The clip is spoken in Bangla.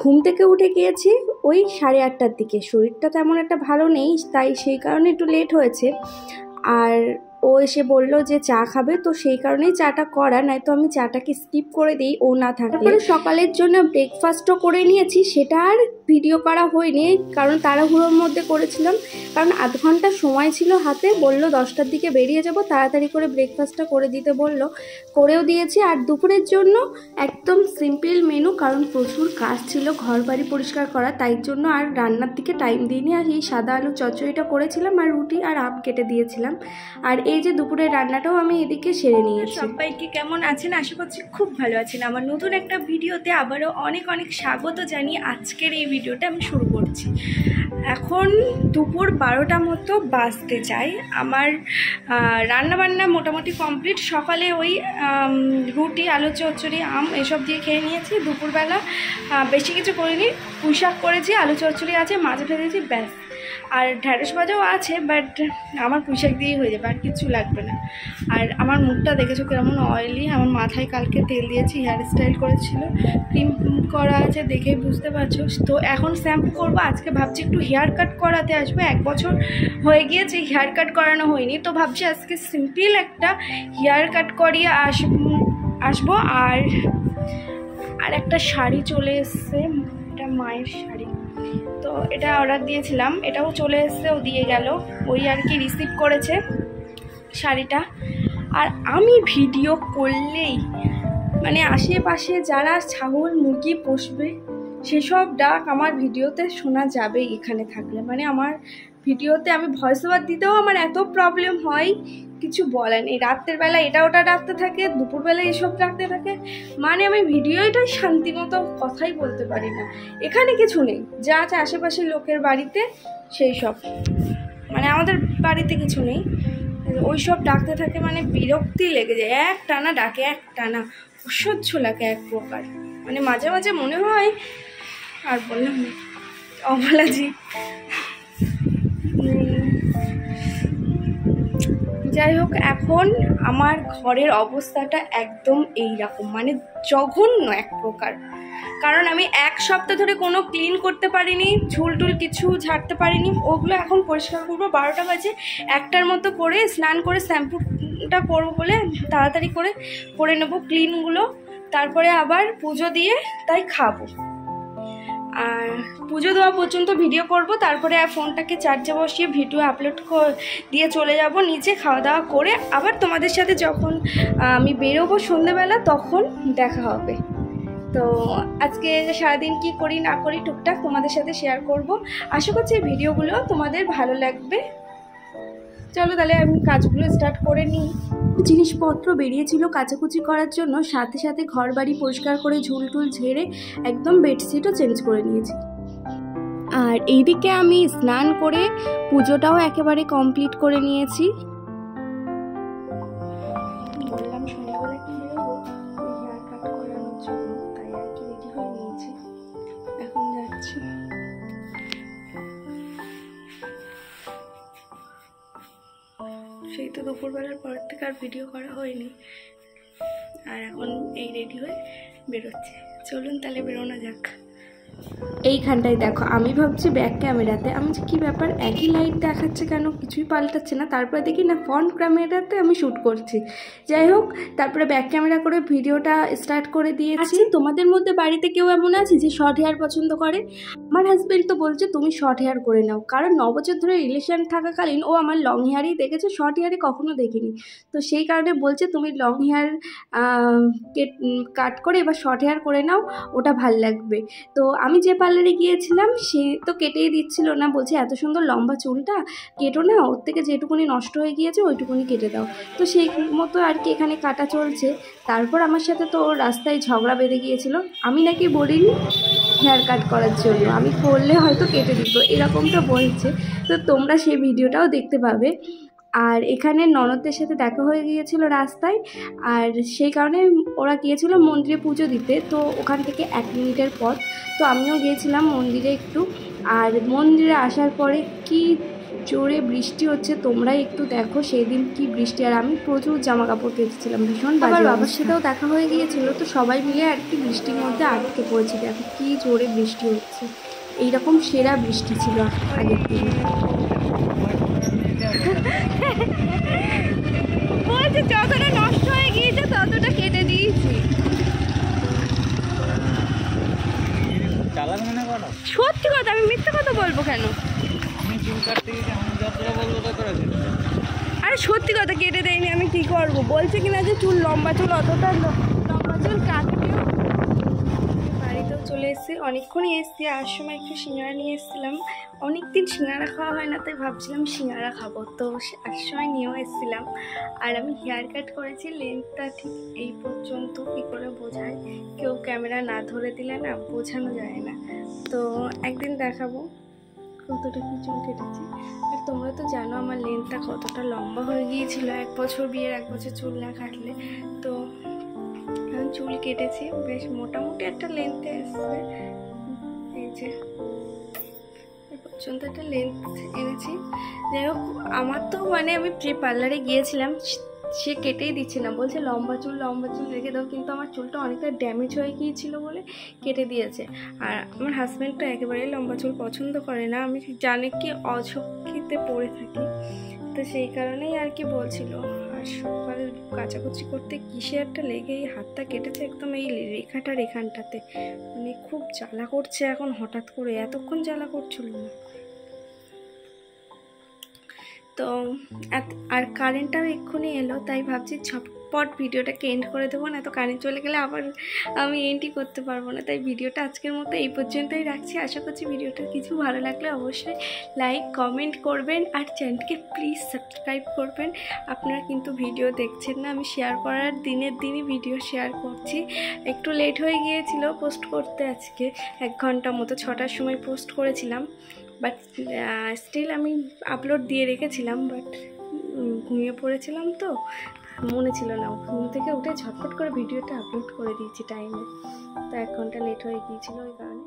ঘুম থেকে উঠে গিয়েছি ওই 8:30টার দিকে। শরীরটা তেমন একটা ভালো নেই, তাই সেই কারণে একটু লেট হয়েছে। আর ও এসে বললো যে চা খাবে, তো সেই কারণেই চাটা করা, নয়তো আমি চাটাকে স্কিপ করে দিই ও না থাকলে। তারপরে সকালের জন্য ব্রেকফাস্টও করে নিয়েছি, সেটা আর ভিডিও করা হয়নি কারণ তাড়াহুড়োর মধ্যে করেছিলাম, কারণ আধ ঘন্টা সময় ছিল হাতে। বললো 10টার দিকে বেরিয়ে যাব, তাড়াতাড়ি করে ব্রেকফাস্টটা করে দিতে বললো, করেও দিয়েছি। আর দুপুরের জন্য একদম সিম্পল মেনু, কারণ প্রচুর কাজ ছিল ঘর বাড়ি পরিষ্কার করা, তাই জন্য আর রান্নার দিকে টাইম দিইনি। আর এই সাদা আলু চচ্চড়িটা করেছিলাম আর রুটি আর আম কেটে দিয়েছিলাম। আর এই যে দুপুরের রান্নাটাও আমি এদিকে সেরে নিয়েছি। সবাইকে কেমন আছেন? আশা করছি খুব ভালো আছেন। আমার নতুন একটা ভিডিওতে আবারও অনেক অনেক স্বাগত জানিয়ে আজকের এই ভিডিওটা আমি শুরু করছি। এখন দুপুর 12টা মতো বাজতে চাই। আমার রান্নাবান্না মোটামুটি কমপ্লিট। সকালে ওই রুটি আলু চচ্চড়ি আম এসব দিয়ে খেয়ে নিয়েছি। দুপুরবেলা বেশি কিছু করিনি, পুঁই শাক করেছি, আলু চচ্চড়ি আছে, মাছ ভেজেছি, ব্যাস। আর ঢ্যাঁড়স ভাজাও আছে, বাট আমার পুঁই শাক দিয়েই হয়ে যাবে, আর কিছু লাগবে না। আর আমার মুখটা দেখেছো কেমন অয়েলি। আমার মাথায় কালকে তেল দিয়েছি, হেয়ার স্টাইল করেছিল, ক্রিম করা আছে, দেখেই বুঝতে পারছো। তো এখন শ্যাম্পু করবো। আজকে ভাবছি একটু হেয়ার কাট করাতে আসবো। 1 বছর হয়ে গিয়েছে হেয়ার কাট করানো হয়নি, তো ভাবছি আজকে সিম্পল একটা হেয়ার কাট করিয়ে আসবো। আর একটা শাড়ি চলে এসছে, এটা মায়ের শাড়ি, তো এটা অর্ডার দিয়েছিলাম, এটাও চলে এসছে, ও দিয়ে গেল, ওই আর কি রিসিভ করেছে শাড়িটা। আর আমি ভিডিও করলেই মানে আশেপাশে যারা ছাগল মুরগি পোষবে সেসব ডাক আমার ভিডিওতে শোনা যাবে এখানে থাকলে। মানে আমার ভিডিওতে আমি ভয়েস ওভার দিতেও আমার এত প্রবলেম হয়, কিছু বলার নেই। রাত্রের বেলা এটা ওটা ডাকতে থাকে, দুপুরবেলা এসব ডাকতে থাকে, মানে আমি ভিডিওটাই শান্তি মতো কথাই বলতে পারি না। এখানে কিছু নেই, যা আছে আশেপাশের লোকের বাড়িতে সেই সব, মানে আমাদের বাড়িতে কিছু নেই, ওই সব ডাকতে থাকে, মানে বিরক্তি লেগে যায়। এক টানা ডাকে, এক টানা, অসহ্য লাগে এক প্রকার। মানে মাঝে মাঝে মনে হয় আর বললাম অবলাজি। যাই হোক, এখন আমার ঘরের অবস্থাটা একদম এই রকম, মানে জঘন্য এক প্রকার। কারণ আমি 1 সপ্তাহ ধরে কোনো ক্লিন করতে পারিনি, ঝুল টুল কিছু ঝাড়তে পারিনি। ওগুলো এখন পরিষ্কার করবো। 12টা বাজে, 1টার মতো করে স্নান করে শ্যাম্পুটা করবো বলে তাড়াতাড়ি করে নেবো ক্লিনগুলো, তারপরে আবার পুজো দিয়ে তাই খাবো। আর পুজো দেওয়া পর্যন্ত ভিডিও করব, তারপরে আর ফোনটাকে চার্জে বসিয়ে ভিডিও আপলোড দিয়ে চলে যাব নিচে। খাওয়া দাওয়া করে আবার তোমাদের সাথে যখন আমি বেরোবো সন্ধ্যেবেলা তখন দেখা হবে। তো আজকে সারাদিন কি করি না করি টুকটাক তোমাদের সাথে শেয়ার করব। আশা করছি এই ভিডিওগুলো তোমাদের ভালো লাগবে। চলো তাহলে আমি কাজগুলো স্টার্ট করে নিই। জিনিসপত্র বেরিয়েছিল কাচাকুচি করার জন্য, সাথে সাথে ঘর বাড়ি পরিষ্কার করে ঝুল টুল ঝেড়ে একদম বেডশিটও চেঞ্জ করে নিয়েছি। আর এইদিকে আমি স্নান করে পুজোটাও একেবারে কমপ্লিট করে নিয়েছি। বললাম সন্ধ্যাবেলা কি বেরোবো হেয়ার কাট করানোর জন্য, তাই আর কি রেডি হয়ে নিয়েছি, এখন যাচ্ছি। সেই তো দুপুরবেলার পর থেকে আর ভিডিও করা হয়নি, আর এখন এই রেডি হয়ে বেরোচ্ছি। চলুন তাহলে বেরোনো যাক। এইখানটায় দেখো, আমি ভাবছি ব্যাক ক্যামেরাতে, আমি যে কী ব্যাপার একই লাইট দেখাচ্ছে কেন, কিছুই পাল্টাচ্ছে না। তারপরে দেখি না ফ্রন্ট ক্যামেরাতে আমি শ্যুট করছি। যাই হোক, তারপরে ব্যাক ক্যামেরা করে ভিডিওটা স্টার্ট করে দিয়েছি। তোমাদের মধ্যে বাড়িতে কেউ এমন আছে যে শর্ট হেয়ার পছন্দ করে? আমার হাজব্যান্ড তো বলছে তুমি শর্ট হেয়ার করে নাও, কারণ 9 বছর ধরে রিলেশন থাকাকালীন ও আমার লং হেয়ারই দেখেছে, শর্ট হেয়ারে কখনো দেখিনি। তো সেই কারণে বলছে তুমি লং হেয়ার কাট করে এবার শর্ট হেয়ার করে নাও, ওটা ভাল লাগবে। তো আমি যে পার্লারে গিয়েছিলাম সে তো কেটেই দিচ্ছিল না, বলছে এত সুন্দর লম্বা চুলটা কেটো না, ওর থেকে যেটুকুনি নষ্ট হয়ে গিয়েছে ওইটুকুনি কেটে দাও। তো সেই মতো আর কি এখানে কাটা চলছে। তারপর আমার সাথে তো রাস্তায় ঝগড়া বেঁধে গিয়েছিল, আমি নাকি বলিনি হেয়ার কাট করার জন্য, আমি করলে হয়তো কেটে দিত, এরকমটা বলছে। তো তোমরা সেই ভিডিওটাও দেখতে পাবে। আর এখানে ননদদের সাথে দেখা হয়ে গিয়েছিল রাস্তায়, আর সেই কারণে ওরা গিয়েছিল মন্দিরে পুজো দিতে। তো ওখান থেকে 1 মিনিটের পথ, তো আমিও গিয়েছিলাম মন্দিরে একটু আর মন্দিরে আসার পরে কি জোরে বৃষ্টি হচ্ছে, তোমরাই একটু দেখো সেই দিন কি বৃষ্টি। আর আমি প্রচুর জামা কাপড় কেচেছিলাম, ভীষণ বাবার বাবার সাথেও দেখা হয়ে গিয়েছিল, তো সবাই মিলে আর কি বৃষ্টির মধ্যে আটকে পড়েছি। দেখো কি জোরে বৃষ্টি হচ্ছে, এইরকম সেরা বৃষ্টি ছিল আগের দিনে। বলছে যতটা নষ্ট হয়ে গিয়েছে ততটা কেটে দিয়েছি। সত্যি কথা, আমি মিথ্যে কথা বলবো কেন? আরে সত্যি কথা, কেটে দেয়নি, আমি কি করবো? বলছে কিনা যে চুল লম্বা চুল, অতটা লম্বা চুল কাটবেও। বাড়িতেও চলে এসেছি, অনেকক্ষণই এসেছি। আর সময় একটু সিঙ্গারা নিয়ে এসেছিলাম, অনেকদিন সিঙ্গারা খাওয়া হয় না, তাই ভাবছিলাম সিঙ্গারা খাবো, তো আর সময় নিয়েও এসেছিলাম। আর আমি হেয়ার কাট করেছি, লেন্থটা ঠিক এই পর্যন্ত। কী করে বোঝায়, কেউ ক্যামেরা না ধরে দিলে না বোঝানো যায় না, তো একদিন দেখাবো কতটা কি চুল কেটেছি। আর তোমরা তো জানো আমার লেন্থটা কতটা লম্বা হয়ে গিয়েছিল 1 বছর, বিয়ের 1 বছর চুল না কাটলে। তো এখন চুল কেটেছি, বেশ মোটামুটি একটা লেন্থে এসছে। এই যে এই পর্যন্ত একটা লেন্থ এনেছি। যাই হোক, আমার তো মানে আমি পার্লারে গিয়েছিলাম, সে কেটেই দিচ্ছে না, বলছে লম্বা চুল রেখে দাও, কিন্তু আমার চুলটা অনেকটা ড্যামেজ হয়ে গিয়েছিল বলে কেটে দিয়েছে। আর আমার হাজব্যান্ড তো একেবারেই লম্বা চুল পছন্দ করে না, আমি জানে কি অঝক্ষিতে পড়ে থাকি, তো সেই কারণেই আর কি বলছিল। আর সকালে কাচাকুচি করতে কিসে একটা লেগে এই হাতটা কেটেছে, একদম এই রেখাটার এখানটাতে, মানে খুব জ্বালা করছে এখন হঠাৎ করে, এতক্ষণ জ্বালা করছিল না। তো আর কারেন্টটাও এক্ষুনি এলো, তাই ভাবছি ঝটপট ভিডিওটাকে এন্ড করে দেবো, না তো কারেন্ট চলে গেলে আবার আমি এন্ডই করতে পারবো না। তাই ভিডিওটা আজকের মতো এই পর্যন্তই রাখছি। আশা করছি ভিডিওটা কিছু ভালো লাগলে অবশ্যই লাইক কমেন্ট করবেন, আর চ্যানেলকে প্লিজ সাবস্ক্রাইব করবেন। আপনারা কিন্তু ভিডিও দেখছেন না, আমি শেয়ার করার দিনের দিনই ভিডিও শেয়ার করছি। একটু লেট হয়ে গিয়েছিল পোস্ট করতে, আজকে 1 ঘন্টা মতো, 6টার সময় পোস্ট করেছিলাম, বাট স্টিল আমি আপলোড দিয়ে রেখেছিলাম, বাট ঘুমিয়ে পড়েছিলাম তো মনে ছিল না, ঘুম থেকে উঠে ঝটপট করে ভিডিওটা আপলোড করে দিয়েছি টাইমে, তো 1 ঘন্টা লেট হয়ে গিয়েছিল ওই কারণে।